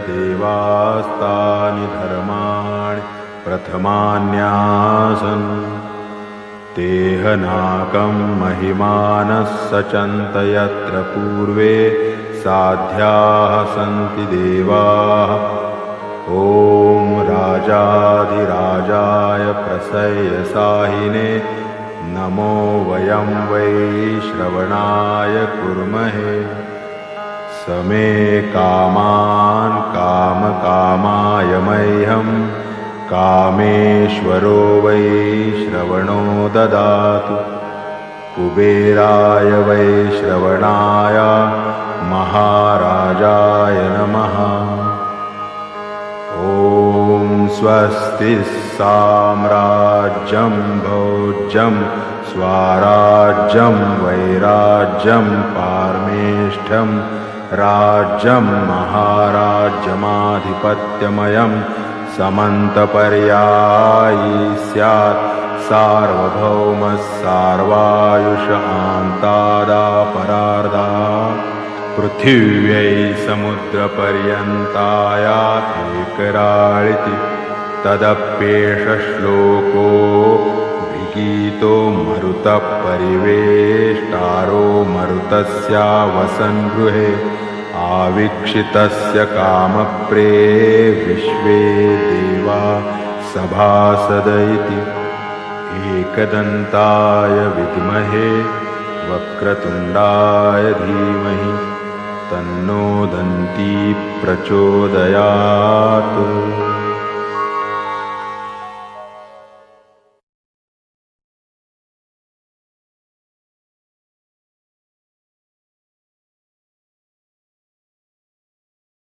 देवास्तानि धर्माणि प्रथमान्यासन् तेहनाकं महिमानः सचन्त यत्र पूर्वे साध्याः सन्ति देवाः। ॐ राजाधिराजाय प्रसय्यसाहिने नमो वयं वै श्रवणाय कुर्महे। समे कामान् कामकामाय मह्यं कामेश्वरो वै श्रवणो ददातु। कुबेराय वै श्रवणाय महाराजाय नमः। ॐ स्वस्ति साम्राज्यं भोज्यं स्वाराज्यं वैराज्यं पारमेष्ठ्यं राज्यं महाराज्यमाधिपत्यमयं समन्तपर्यायी स्यात् सार्वभौमः सार्वायुष आन्तादापरार्धा पृथिव्यै समुद्रपर्यन्तायातेकराळिति तदप्येष श्लोको विगीतो मरुतः परिवेष्टारो मरुतस्यावसन् गृहे आवीक्षितस्य कामप्रे विश्वे देवा सभासद इति। एकदन्ताय विद्महे वक्रतुण्डाय धीमहि तन्नो दन्ती प्रचोदयात्।